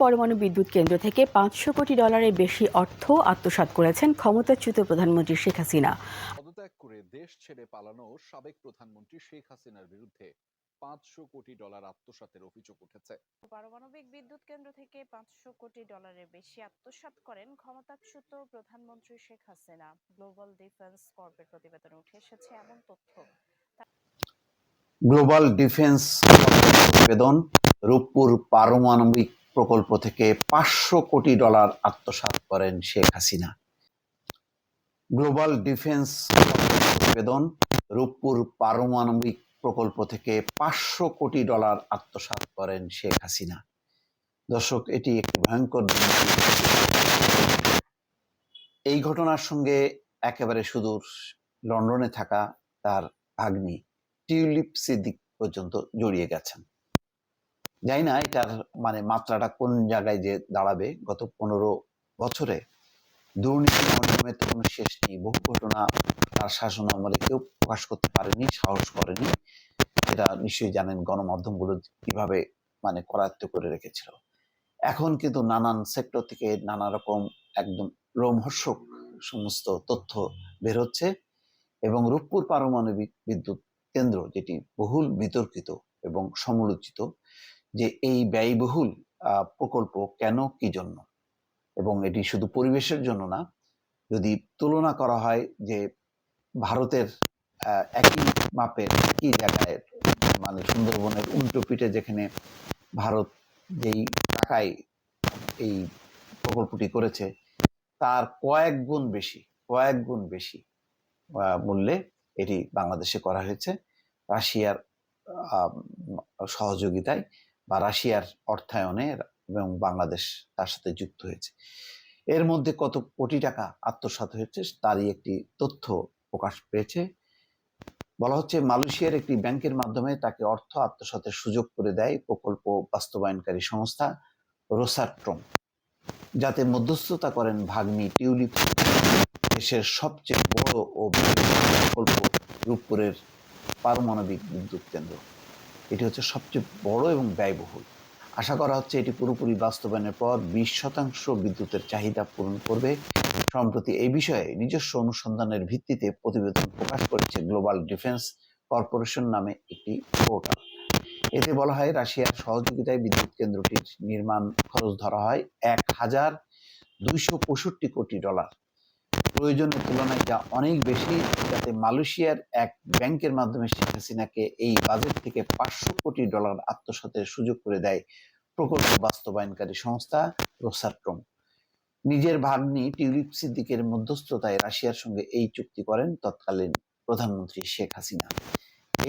পরমাণু বিদ্যুৎ কেন্দ্র থেকে $500 কোটি বেশি অর্থ আত্মসাৎ করেছেন ক্ষমতাচ্যুত প্রধানমন্ত্রী শেখ হাসিনা। পদত্যাগ করে দেশ ছেড়ে পালানো সাবেক প্রধানমন্ত্রী শেখ হাসিনার বিরুদ্ধে $500 কোটি আত্মসাতের অভিযোগ উঠেছে। পারমাণবিক বিদ্যুৎ কেন্দ্র থেকে $500 কোটি বেশি আত্মসাৎ করেন ক্ষমতাচ্যুত প্রধানমন্ত্রী শেখ হাসিনা। গ্লোবাল ডিফেন্স কর্পের প্রতিবেদনে উঠে এসেছে এমন তথ্য। গ্লোবাল ডিফেন্স প্রতিবেদন, রূপপুর পারমাণবিক প্রকল্প থেকে $500 কোটি আত্মসাৎ করেন শেখ হাসিনা। গ্লোবাল ডিফেন্স প্রতিবেদন, রূপপুর পারমাণবিক প্রকল্প থেকে $500 কোটি আত্মসাৎ করেন শেখ হাসিনা। দর্শক, এটি একটি ভয়ঙ্কর দুর্নীতি। এই ঘটনার সঙ্গে একেবারে সুদূর লন্ডনে থাকা তার ভাগ্নি টিউলিপ সিদ্দিক পর্যন্ত জড়িয়ে গেছেন। জানি না এটার মাত্রাটা কোন জায়গায় যে দাঁড়াবে। গত 15 বছরে দুর্নীতি অনিয়মের কোনো শেষ নেই। বহু ঘটনা তার শাসন আমলে কেউ প্রকাশ করতে পারেনি, সাহস করেনি। এটা নিশ্চয়ই জানেন গণমাধ্যমগুলো কিভাবে করায়ত্ত করে রেখেছিল। এখন কিন্তু নানান সেক্টর থেকে নানা রকম একদম রোমহর্ষক সমস্ত তথ্য বের হচ্ছে এবং রূপপুর পারমাণবিক বিদ্যুৎ কেন্দ্র, যেটি বহুল বিতর্কিত এবং সমালোচিত, যে এই ব্যয়বহুল প্রকল্প কেন, কি জন্য, এবং এটি শুধু পরিবেশের জন্য না। যদি তুলনা করা হয় যে ভারতের একই মাপের একই জায়গায় সুন্দরবনের উল্টো পিঠে যেখানে ভারত যেই টাকায় এই প্রকল্পটি করেছে তার কয়েক গুণ বেশি মূল্যে এটি বাংলাদেশে করা হয়েছে রাশিয়ার সহযোগিতায় বা রাশিয়ার অর্থায়নে, এবং বাংলাদেশ তার সাথে যুক্ত হয়েছে। এর মধ্যে কত কোটি টাকা আত্মসাৎ হয়েছে তারই একটি তথ্য প্রকাশ পেয়েছে। বলা হচ্ছে মালয়েশিয়ার একটি ব্যাংকের মাধ্যমে তাকে অর্থ আত্মসাতের সুযোগ করে দেয় প্রকল্প বাস্তবায়নকারী সংস্থা রোসাট্রম, যাতে মধ্যস্থতা করেন ভাগ্নি টিউলিপ। দেশের সবচেয়ে বড় ও প্রকল্প রূপপুরের পারমাণবিক বিদ্যুৎ কেন্দ্র, এটি হচ্ছে সবচেয়ে বড় এবং ব্যয়বহুল। আশা করা হচ্ছে এটি পুরোপুরি বাস্তবায়নের পর 20% বিদ্যুতের চাহিদা পূরণ করবে। সম্প্রতি এই বিষয়ে নিজস্ব অনুসন্ধানের ভিত্তিতে প্রতিবেদন প্রকাশ করেছে গ্লোবাল ডিফেন্স কর্পোরেশন নামে একটি পোর্টাল। এতে বলা হয়, রাশিয়ার সহযোগিতায় বিদ্যুৎ কেন্দ্রটির নির্মাণ খরচ ধরা হয় $1,265 কোটি। প্রয়োজনের তুলনায় যা অনেক বেশি, যাতে মালয়েশিয়ার এক ব্যাংকের মাধ্যমে শেখ হাসিনাকে এই বাজেট থেকে $500 কোটি আত্মসাতের সুযোগ করে দেয় প্রকল্প বাস্তবায়নকারী সংস্থা রোসাট্রম। নিজের ভাগ্নি টিউলিপ সিদ্দিকের মধ্যস্থতায় রাশিয়ার সঙ্গে এই চুক্তি করেন তৎকালীন প্রধানমন্ত্রী শেখ হাসিনা।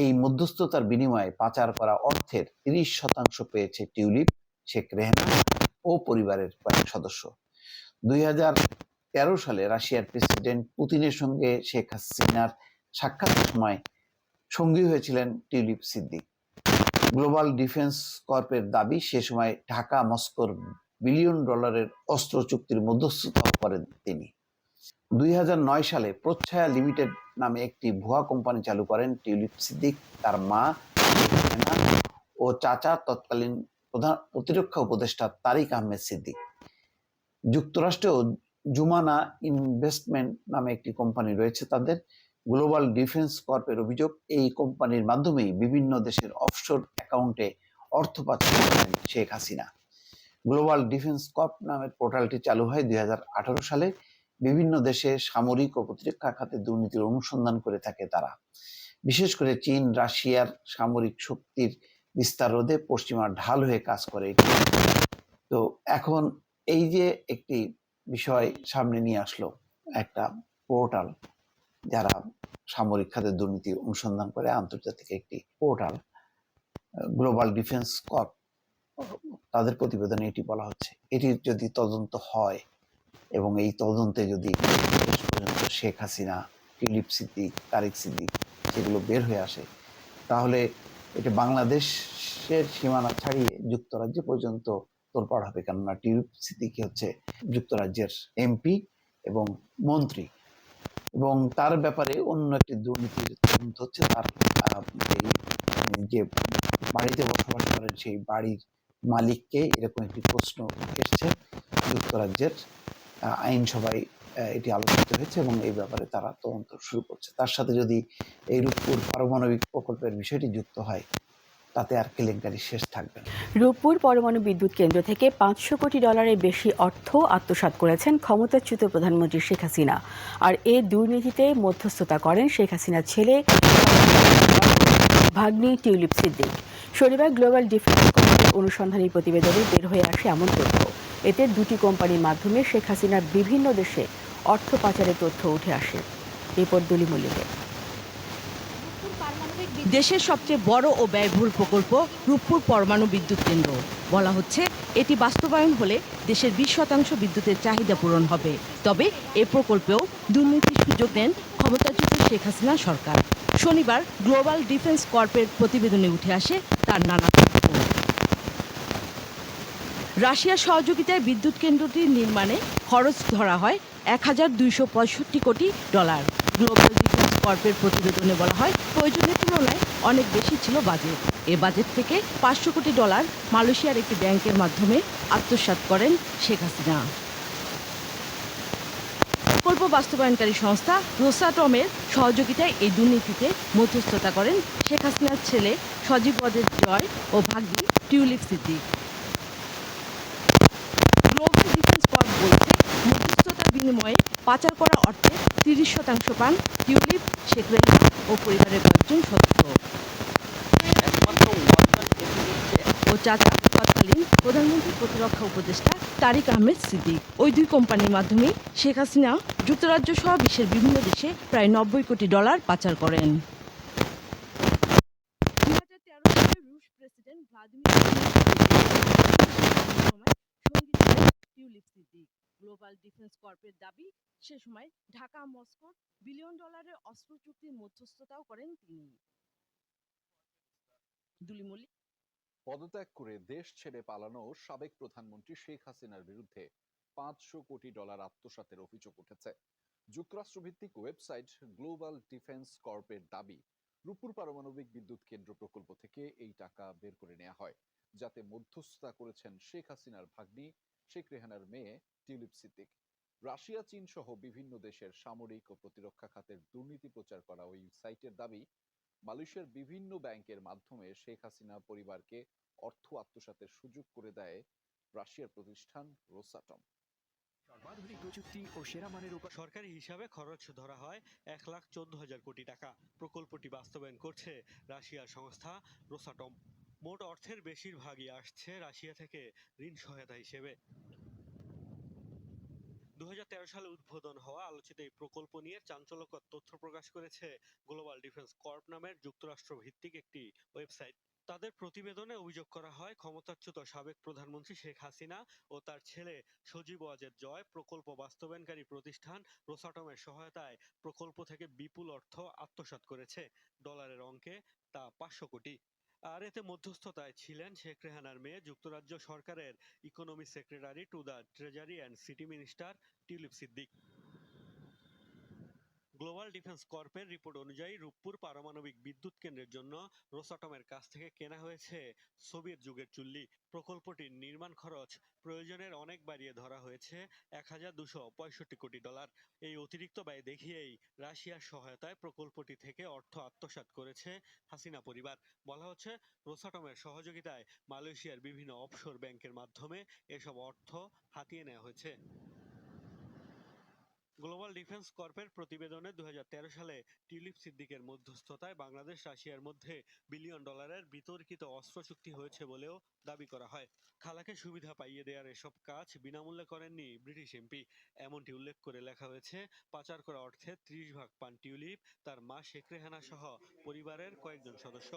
এই মধ্যস্থতার বিনিময়ে পাচার করা অর্থের 30% পেয়েছে টিউলিপ, শেখ রেহানা ও পরিবারের কয়েক সদস্য। 2013 সালে রাশিয়ার প্রেসিডেন্ট পুতিনের সঙ্গে শেখ হাসিনার সাক্ষাতের সময় সঙ্গী হয়েছিলেন টিউলিপ সিদ্দিক। গ্লোবাল ডিফেন্স কর্পের দাবি, সে সময় ঢাকা মস্কোর $1 বিলিয়ন অস্ত্র চুক্তির মধ্যস্থতা করেন তিনি। 2009 সালে প্রচ্ছায়া লিমিটেড নামে একটি ভুয়া কোম্পানি চালু করেন টিউলিপ সিদ্দিক, তার মা ও চাচা তৎকালীন প্রধান প্রতিরক্ষা উপদেষ্টা তারিক আহমেদ সিদ্দিক। যুক্তরাষ্ট্রেও জুমানা ইনভেস্টমেন্ট নামে একটি কোম্পানি রয়েছে তাদের। গ্লোবাল ডিফেন্স কর্পের অভিযোগ, এই কোম্পানির মাধ্যমেই বিভিন্ন দেশের অফশোর অ্যাকাউন্টে অর্থ পাচার করেন Sheikh Hasina. Global defence corp নামের পোর্টালটি চালু হয় 2018 সালে। বিভিন্ন দেশে সামরিক ও প্রতিরক্ষা খাতে দুর্নীতির অনুসন্ধান করে থাকে তারা। বিশেষ করে চীন, রাশিয়ার সামরিক শক্তির বিস্তার রোধে পশ্চিমা ঢাল হয়ে কাজ করে। তো এখন এই যে একটি বিষয় সামনে নিয়ে আসলো, একটা পোর্টাল যারা সামরিক খাতে দুর্নীতি অনুসন্ধান করে, আন্তর্জাতিক একটি পোর্টাল গ্লোবাল ডিফেন্স কর্প, তাদের প্রতিবেদনে এটি বলা হচ্ছে। এটির যদি তদন্ত হয় এবং এই তদন্তে যদি শেষ পর্যন্ত শেখ হাসিনা, টিউলিপ সিদ্দিক, তারিক সিদ্দিক সেগুলো বের হয়ে আসে, তাহলে এটা বাংলাদেশের সীমানা ছাড়িয়ে যুক্তরাজ্য পর্যন্ত তোলপাড় হবে। কেননা টিউলিপ সিদ্দিক হচ্ছে যুক্তরাজ্যের এমপি এবং মন্ত্রী, এবং তার ব্যাপারে অন্য একটি দুর্নীতির তদন্ত হচ্ছে। তার যে বাড়িতে বসবাস করেন সেই বাড়ির মালিককে, এরকম একটি প্রশ্ন এসছে যুক্তরাজ্যের আইনসভায়। এটি আলোচিত হয়েছে এবং এই ব্যাপারে তারা তদন্ত শুরু করছে। তার সাথে যদি এই রূপপুর পারমাণবিক প্রকল্পের বিষয়টি যুক্ত হয়, তাতে আর কেলেঙ্কারি শেষ থাকবে না। রূপপুর পরমাণু বিদ্যুৎ কেন্দ্র থেকে 500 কোটি ডলারের বেশি অর্থ আত্মসাৎ করেছেন ক্ষমতাচ্যুত প্রধানমন্ত্রী শেখ হাসিনা। আর এই দুর্নীতিতে মধ্যস্থতা করেন শেখ হাসিনার ছেলে ভাগ্নি টিউলিপ সিদ্দিক। শনিবার গ্লোবাল ডিফেন্স কর্পের অনুসন্ধানী প্রতিবেদনে বের হয়ে আসে এমন তথ্য। এতে দুটি কোম্পানির মাধ্যমে শেখ হাসিনার বিভিন্ন দেশে অর্থ পাচারের তথ্য উঠে আসে। রিপোর্ট দুলি মল্লিকের। দেশের সবচেয়ে বড় ও ব্যয়বহুল প্রকল্প রূপপুর পরমাণু বিদ্যুৎ কেন্দ্র। বলা হচ্ছে এটি বাস্তবায়ন হলে দেশের 20% বিদ্যুতের চাহিদা পূরণ হবে। তবে এ প্রকল্পেও দুর্নীতির সুযোগ নেন ক্ষমতাচ্যুত শেখ হাসিনা সরকার। শনিবার গ্লোবাল ডিফেন্স কর্পের প্রতিবেদনে উঠে আসে তার নানা তথ্য। রাশিয়ার সহযোগিতায় বিদ্যুৎ কেন্দ্রটির নির্মাণে খরচ ধরা হয় 1265 কোটি ডলার। গ্লোবাল ডিফেন্স কর্পের প্রতিবেদনে বলা হয় প্রয়োজনের তুলনায় অনেক বেশি ছিল বাজেট। এ বাজেট থেকে 500 কোটি ডলার মালয়েশিয়ার একটি ব্যাংকের মাধ্যমে আত্মসাৎ করেন শেখ হাসিনা। প্রকল্প বাস্তবায়নকারী সংস্থা রোসাটমের সহযোগিতায় এই দুর্নীতিতে মধ্যস্থতা করেন শেখ হাসিনার ছেলে সজীব ওয়াজেদ জয় ও ভাগ্নি Tulip Siddiq. Global defence corp বলছে মধ্যস্থতার বিনিময়ে পাচার করা অর্থে 30% পান টিউলিপ, শেখ রেহানা ও পরিবারের কয়েকজন সদস্য ও চাচা তৎকালীন প্রধানমন্ত্রী প্রতিরক্ষা উপদেষ্টা তারিক আহমেদ সিদ্দিক। ওই দুই কোম্পানির মাধ্যমে শেখ হাসিনা যুক্তরাজ্য সহ বিশ্বের বিভিন্ন দেশে প্রায় 90 কোটি ডলার পাচার করেন। 2013 সালে রুশ president Vladimir Tulip Siddiq. Global defence কর্পের দাবি সে সময় ঢাকা মস্কোর বিলিয়ন ডলারের অস্ত্র চুক্তির মধ্যস্থতাও করেন তিনি। দুলি মল্লিক। পদত্যাগ করে দেশ ছেড়ে পালানো সাবেক প্রধানমন্ত্রী শেখ হাসিনার বিরুদ্ধে 500 কোটি ডলার আত্মসাতের অভিযোগ উঠেছে। যুক্তরাষ্ট্রভিত্তিক ওয়েবসাইট গ্লোবাল ডিফেন্স কর্পের দাবি, রূপপুর পারমাণবিক বিদ্যুৎ কেন্দ্র প্রকল্প থেকে এই টাকা বের করে নেওয়া হয়, যাতে মধ্যস্থতা করেছেন শেখ হাসিনার ভাগ্নি শেখ রেহানার মেয়ে টিউলিপ সিদ্দিক। রাশিয়া, চীন সহ বিভিন্ন দেশের সামরিক ও প্রতিরক্ষা খাতের দুর্নীতি প্রচার করা ওই সাইটের দাবি, মালয়েশিয়ার বিভিন্ন ব্যাংকের মাধ্যমে শেখ হাসিনা পরিবারকে অর্থ আত্মসাতের সুযোগ করে দেয় রাশিয়ার প্রতিষ্ঠান রোসাটম। সর্বাধুনিক প্রযুক্তি ও সেরা মানের উপর সরকারি হিসাবে খরচ ধরা হয় 1,14,000 কোটি টাকা। প্রকল্পটি বাস্তবায়ন করছে রাশিয়ার সংস্থা রোসাটম। মোট অর্থের বেশিরভাগই আসছে রাশিয়া থেকে ঋণ সহায়তা হিসেবে। 2013 সালে উদ্বোধন হওয়া আলোচিত এই প্রকল্প নিয়ে চাঞ্চল্যকর তথ্য প্রকাশ করেছে গ্লোবাল ডিফেন্স কর্প নামের যুক্তরাষ্ট্র ভিত্তিক একটি ওয়েবসাইট। তাদের প্রতিবেদনে অভিযোগ করা হয় ক্ষমতাচ্যুত সাবেক প্রধানমন্ত্রী শেখ হাসিনা ও তার ছেলে সজীব ওয়াজেদ জয় প্রকল্প বাস্তবায়নকারী প্রতিষ্ঠান রোসাটমের সহায়তায় প্রকল্প থেকে বিপুল অর্থ আত্মসাৎ করেছে। ডলারের অঙ্কে তা 500 কোটি। আর এতে মধ্যস্থতায় ছিলেন শেখ রেহানার মেয়ে, যুক্তরাজ্য সরকারের economy secretary to the treasury and city minister Tulip Siddiq. Global defence কর্পের রিপোর্ট অনুযায়ী রূপপুর পারমাণবিক বিদ্যুৎ কেন্দ্রের জন্য রোসাটমের কাছ থেকে কেনা হয়েছে সোভিয়েত যুগের চুল্লি। প্রকল্পটির নির্মাণ খরচ প্রয়োজনের অনেক বাড়িয়ে ধরা হয়েছে 1,265 কোটি ডলার। এই অতিরিক্ত ব্যয় দেখিয়েই রাশিয়ার সহায়তায় প্রকল্পটি থেকে অর্থ আত্মসাৎ করেছে হাসিনা পরিবার। বলা হচ্ছে রোসাটমের সহযোগিতায় মালয়েশিয়ার বিভিন্ন অফশোর ব্যাংকের মাধ্যমে এসব অর্থ হাতিয়ে নেওয়া হয়েছে। গ্লোবাল ডিফেন্স কর্পের প্রতিবেদনে 2013 সালে টিউলিপ সিদ্দিকের মধ্যস্থতায় বাংলাদেশ রাশিয়ার মধ্যে বিলিয়ন ডলারের বিতর্কিত অস্ত্র চুক্তি হয়েছে বলেও দাবি করা হয়। খালাকে সুবিধা পাইয়ে দেওয়ার এসব কাজ বিনামূল্যে করেননি ব্রিটিশ এমপি, এমনটি উল্লেখ করে লেখা হয়েছে। পাচার করা অর্থে 30 ভাগ পান টিউলিপ, তার মা শেখ রেহানা সহ পরিবারের কয়েকজন সদস্য।